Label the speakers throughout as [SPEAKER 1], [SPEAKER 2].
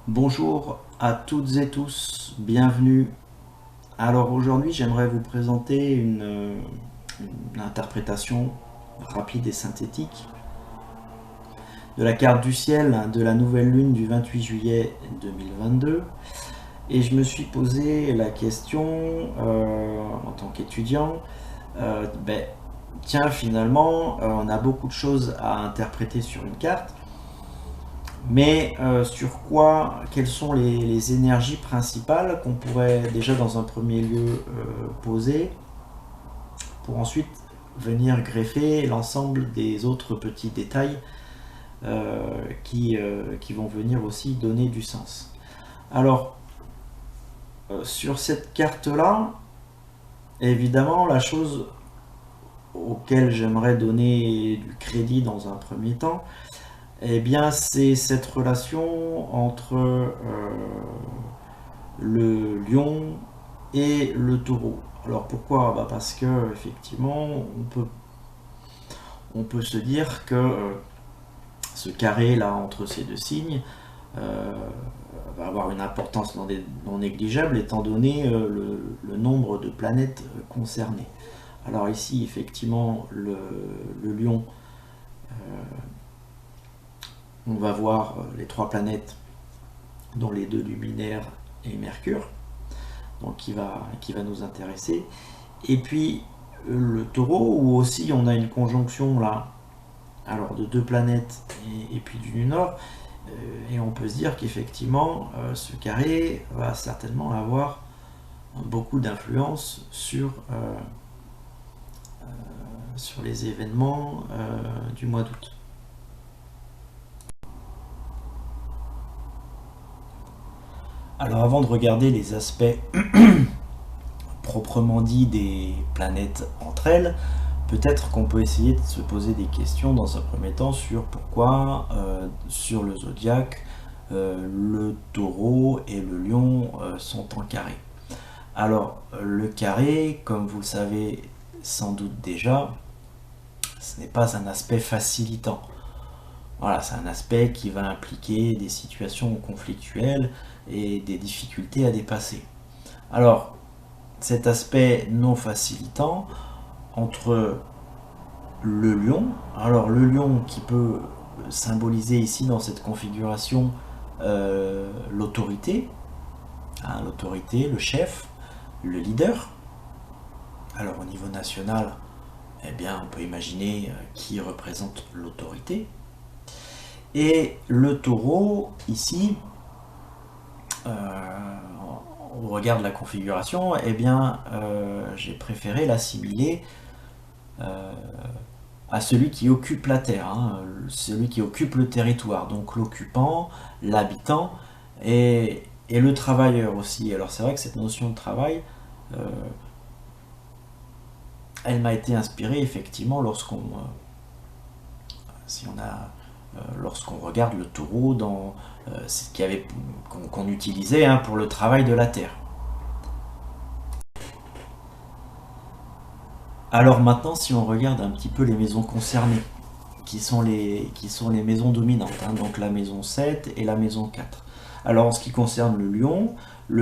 [SPEAKER 1] Bonjour à toutes et tous, bienvenue. Alors aujourd'hui j'aimerais vous présenter une interprétation rapide et synthétique de la carte du ciel de la nouvelle lune du 28 juillet 2022. Et je me suis posé la question en tant qu'étudiant, tiens finalement on a beaucoup de choses à interpréter sur une carte. Mais sur quoi, quelles sont les énergies principales qu'on pourrait déjà dans un premier lieu poser pour ensuite venir greffer l'ensemble des autres petits détails qui vont venir aussi donner du sens. Alors, sur cette carte-là, évidemment, la chose auquel j'aimerais donner du crédit dans un premier temps, eh bien, c'est cette relation entre le lion et le taureau. Alors pourquoi? Parce que effectivement, on peut se dire que ce carré là entre ces deux signes euh, va avoir une importance non négligeable étant donné le nombre de planètes concernées. Alors ici, effectivement, le lion, on va voir les trois planètes, dont les deux luminaires et Mercure, donc qui va nous intéresser. Et puis le taureau, où aussi on a une conjonction là, alors de deux planètes et puis du nord, et on peut se dire qu'effectivement ce carré va certainement avoir beaucoup d'influence sur les événements du mois d'août. Alors avant de regarder les aspects proprement dit des planètes entre elles, peut-être qu'on peut essayer de se poser des questions dans un premier temps sur pourquoi sur le zodiaque le taureau et le lion sont en carré. Alors le carré, comme vous le savez sans doute déjà, ce n'est pas un aspect facilitant. Voilà, c'est un aspect qui va impliquer des situations conflictuelles et des difficultés à dépasser. Alors, cet aspect non facilitant entre le lion, alors le lion qui peut symboliser ici dans cette configuration l'autorité, hein, l'autorité, le chef, le leader. Alors au niveau national, eh bien, on peut imaginer qui représente l'autorité. Et le taureau, ici, on regarde la configuration, eh bien, j'ai préféré l'assimiler à celui qui occupe la terre, hein, celui qui occupe le territoire, donc l'occupant, l'habitant et le travailleur aussi. Alors c'est vrai que cette notion de travail, euh, elle m'a été inspirée effectivement si on a, lorsqu'on regarde le taureau dans ce qu'on utilisait hein, pour le travail de la terre. Alors maintenant, si on regarde un petit peu les maisons concernées, qui sont les maisons dominantes, hein, donc la maison 7 et la maison 4. Alors en ce qui concerne le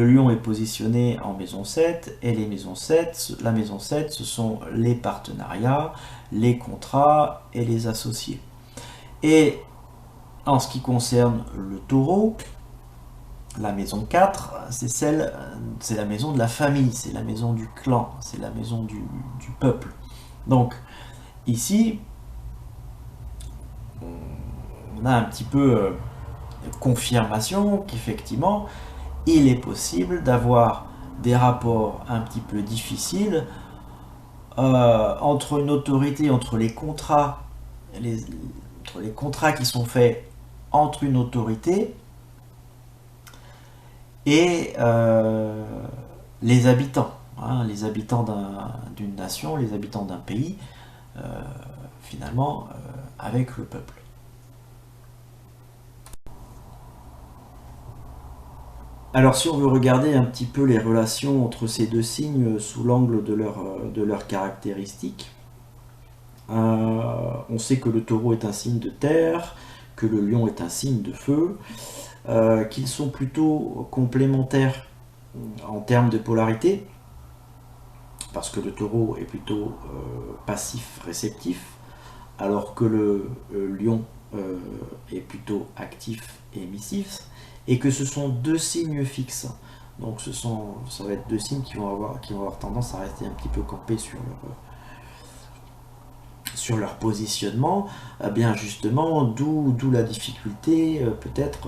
[SPEAKER 1] lion est positionné en maison 7 et les maisons 7, la maison 7 ce sont les partenariats, les contrats et les associés. Et en ce qui concerne le taureau, la maison 4, c'est la maison de la famille, c'est la maison du clan, c'est la maison du peuple. Donc ici, on a un petit peu confirmation qu'effectivement, il est possible d'avoir des rapports un petit peu difficiles entre une autorité, entre les contrats qui sont faits entre une autorité et les habitants, hein, les habitants d'une nation, les habitants d'un pays, finalement, avec le peuple. Alors si on veut regarder un petit peu les relations entre ces deux signes sous l'angle de leurs caractéristiques, on sait que le taureau est un signe de terre, que le lion est un signe de feu, qu'ils sont plutôt complémentaires en termes de polarité, parce que le taureau est plutôt passif-réceptif, alors que le lion est plutôt actif et émissif, et que ce sont deux signes fixes. Donc ça va être deux signes qui vont avoir tendance à rester un petit peu campés sur leur positionnement. Bien justement, d'où la difficulté, peut-être,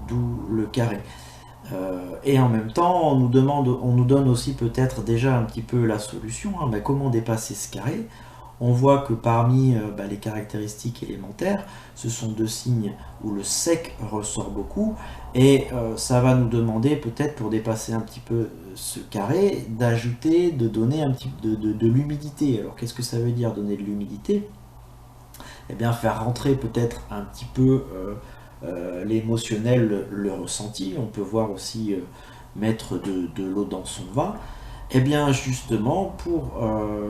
[SPEAKER 1] d'où le carré. Et en même temps, on nous donne aussi peut-être déjà un petit peu la solution, hein, comment dépasser ce carré. On voit que parmi les caractéristiques élémentaires, ce sont deux signes où le sec ressort beaucoup, et ça va nous demander peut-être, pour dépasser un petit peu ce carré, d'ajouter, de donner un petit peu de l'humidité. Alors qu'est-ce que ça veut dire, donner de l'humidité? Eh bien, faire rentrer peut-être un petit peu l'émotionnel, le ressenti. On peut voir aussi mettre de l'eau dans son vin. Et bien justement, pour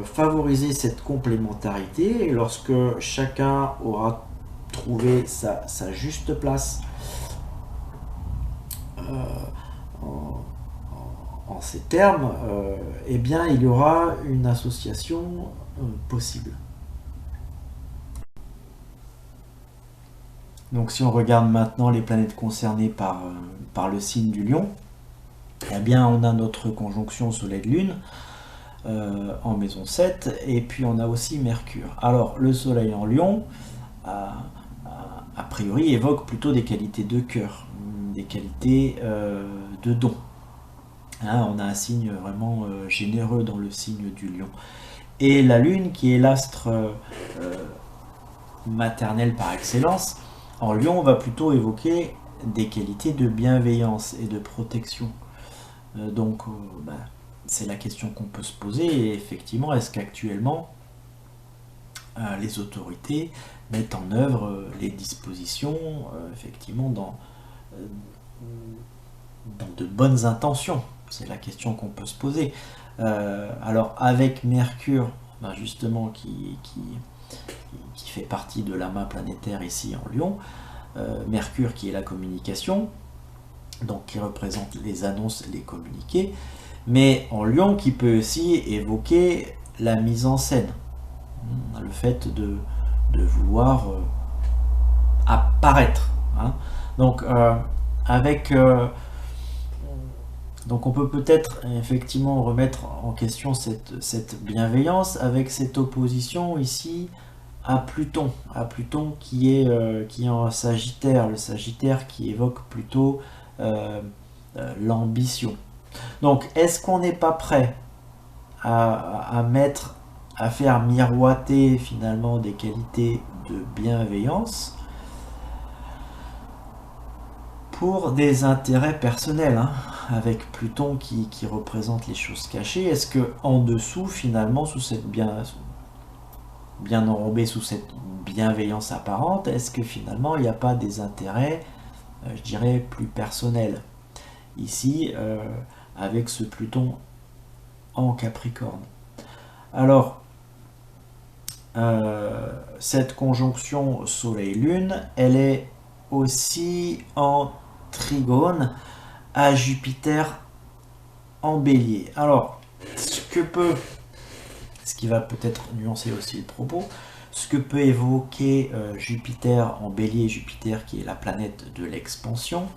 [SPEAKER 1] favoriser cette complémentarité, lorsque chacun aura trouvé sa juste place en ces termes, eh bien il y aura une association possible. Donc si on regarde maintenant les planètes concernées par le signe du lion, eh bien on a notre conjonction Soleil-Lune en maison 7, et puis on a aussi Mercure. Alors le Soleil en Lion, a priori, évoque plutôt des qualités de cœur, des qualités de don. Hein, on a un signe vraiment généreux dans le signe du Lion. Et la Lune, qui est l'astre maternel par excellence, en Lion, va plutôt évoquer des qualités de bienveillance et de protection. Donc, c'est la question qu'on peut se poser. Et effectivement, est-ce qu'actuellement, les autorités mettent en œuvre les dispositions, effectivement, dans de bonnes intentions? C'est la question qu'on peut se poser. Alors, avec Mercure, justement, qui fait partie de l'amas planétaire ici en Lion, Mercure qui est la communication, donc qui représente les annonces, les communiqués, mais en Lion qui peut aussi évoquer la mise en scène, le fait de vouloir apparaître. Hein. Donc donc on peut peut-être effectivement remettre en question cette bienveillance avec cette opposition ici à Pluton qui est en Sagittaire, le Sagittaire qui évoque plutôt l'ambition. Donc est-ce qu'on n'est pas prêt à faire miroiter finalement des qualités de bienveillance pour des intérêts personnels, hein, avec Pluton qui représente les choses cachées? Est-ce que en dessous, finalement, sous cette bien enrobé sous cette bienveillance apparente, est-ce que finalement il n'y a pas des intérêts, je dirais, plus personnels ici, avec ce Pluton en Capricorne? Alors, cette conjonction Soleil-Lune, elle est aussi en trigone à Jupiter en Bélier. Alors, ce qui va peut-être nuancer aussi le propos, ce que peut évoquer Jupiter en Bélier, Jupiter qui est la planète de l'expansion,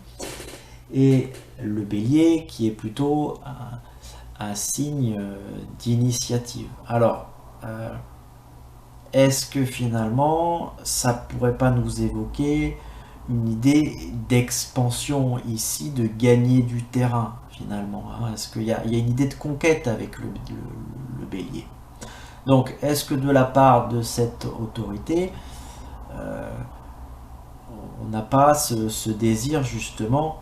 [SPEAKER 1] et le Bélier qui est plutôt un signe d'initiative. Alors, est-ce que finalement ça pourrait pas nous évoquer une idée d'expansion ici, de gagner du terrain finalement, hein? Est-ce qu'il y a une idée de conquête avec le Bélier? Donc est-ce que de la part de cette autorité, on n'a pas ce désir justement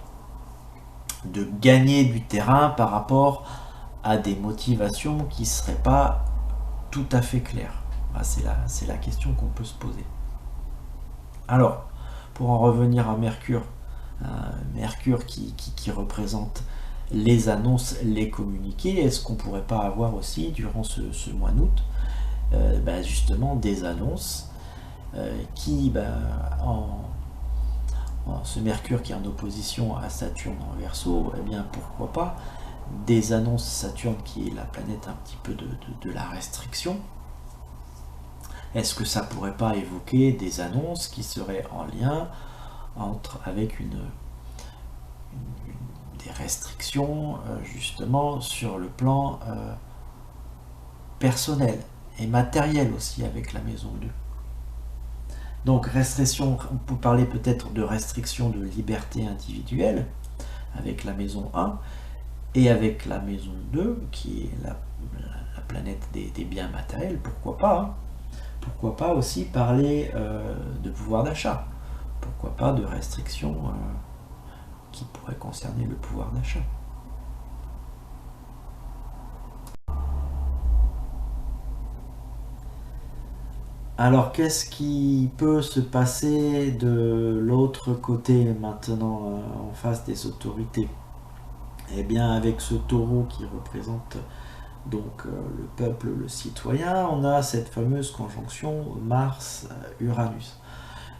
[SPEAKER 1] de gagner du terrain par rapport à des motivations qui ne seraient pas tout à fait claires? C'est la question qu'on peut se poser. Alors, pour en revenir à Mercure, Mercure qui représente les annonces, les communiqués, est-ce qu'on ne pourrait pas avoir aussi, durant ce mois d'août, justement des annonces qui, ce Mercure qui est en opposition à Saturne en Verseau, eh bien pourquoi pas des annonces. Saturne qui est la planète un petit peu de la restriction. Est-ce que ça pourrait pas évoquer des annonces qui seraient en lien avec des restrictions justement sur le plan personnel et matériel aussi avec la maison 2. Donc restriction, on peut parler peut-être de restriction de liberté individuelle avec la maison 1 et avec la maison 2 qui est la planète des biens matériels, pourquoi pas hein. Pourquoi pas aussi parler de pouvoir d'achat, pourquoi pas de restrictions qui pourraient concerner le pouvoir d'achat. Alors qu'est-ce qui peut se passer de l'autre côté maintenant en face des autorités? Eh bien avec ce taureau qui représente donc le peuple, le citoyen, on a cette fameuse conjonction Mars-Uranus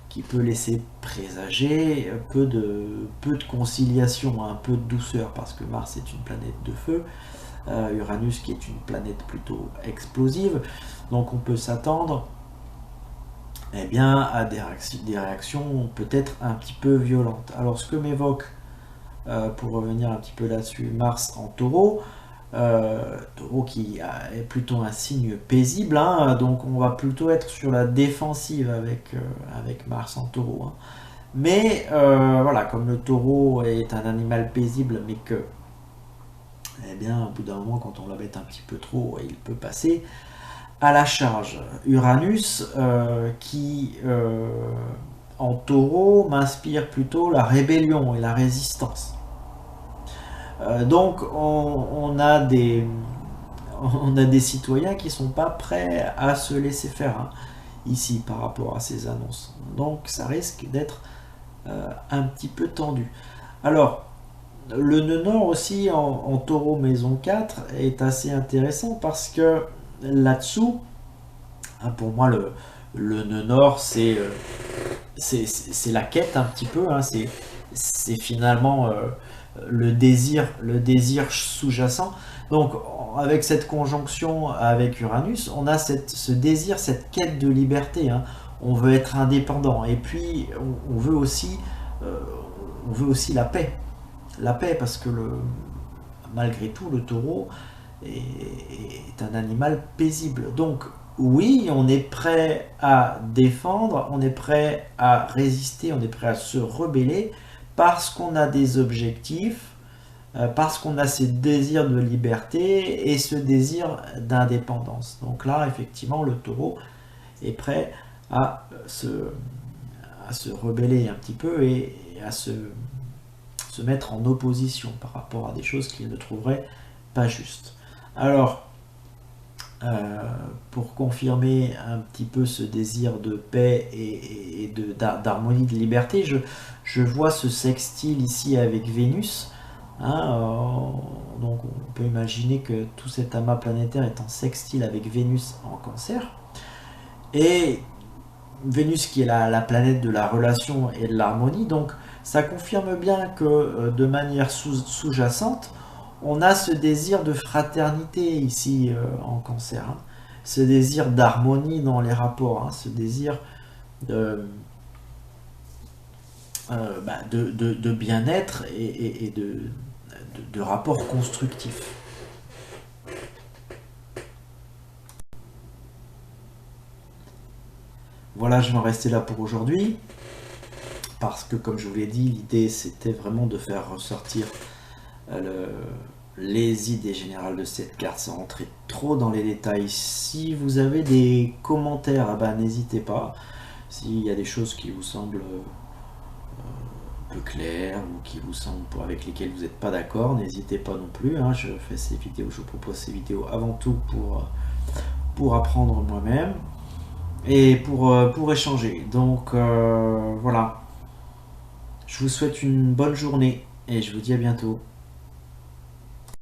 [SPEAKER 1] qui peut laisser présager peu de conciliation, un peu de douceur, parce que Mars est une planète de feu, Uranus qui est une planète plutôt explosive, donc on peut s'attendre eh bien, à des réactions peut-être un petit peu violentes. Alors ce que m'évoque, pour revenir un petit peu là-dessus, Mars en taureau, taureau qui est plutôt un signe paisible, hein, donc on va plutôt être sur la défensive avec Mars en taureau. Hein. Mais voilà, comme le taureau est un animal paisible, mais que, eh bien, au bout d'un moment, quand on l'embête un petit peu trop, il peut passer à la charge. Uranus, qui en taureau m'inspire plutôt la rébellion et la résistance. Donc on a des citoyens qui ne sont pas prêts à se laisser faire hein, ici par rapport à ces annonces. Donc ça risque d'être un petit peu tendu. Alors le nœud nord aussi en taureau maison 4 est assez intéressant parce que là-dessous, hein, pour moi le nœud nord c'est la quête un petit peu, hein, c'est finalement le désir sous-jacent. Donc avec cette conjonction avec Uranus, on a ce désir, cette quête de liberté, hein. On veut être indépendant et puis on veut aussi la paix parce que malgré tout le taureau est un animal paisible. Donc oui, on est prêt à défendre, on est prêt à résister, on est prêt à se rebeller parce qu'on a des objectifs, parce qu'on a ce désir de liberté et ce désir d'indépendance. Donc là, effectivement, le taureau est prêt à se rebeller un petit peu et à se mettre en opposition par rapport à des choses qu'il ne trouverait pas justes. Alors, pour confirmer un petit peu ce désir de paix et d'harmonie, de liberté, je vois ce sextile ici avec Vénus. Hein, donc on peut imaginer que tout cet amas planétaire est en sextile avec Vénus en Cancer. Et Vénus qui est la planète de la relation et de l'harmonie, donc ça confirme bien que de manière sous-jacente, on a ce désir de fraternité ici en Cancer, hein. Ce désir d'harmonie dans les rapports, hein, ce désir de bien-être et de rapports constructifs. Voilà, je vais en rester là pour aujourd'hui, parce que comme je vous l'ai dit, l'idée c'était vraiment de faire ressortir les idées générales de cette carte sans rentrer trop dans les détails. Si vous avez des commentaires, n'hésitez pas. S'il y a des choses qui vous semblent peu claires ou qui vous semblent avec lesquelles vous n'êtes pas d'accord, n'hésitez pas non plus. Hein. Je fais ces vidéos, je vous propose ces vidéos avant tout pour apprendre moi-même et pour échanger. Donc voilà. Je vous souhaite une bonne journée et je vous dis à bientôt.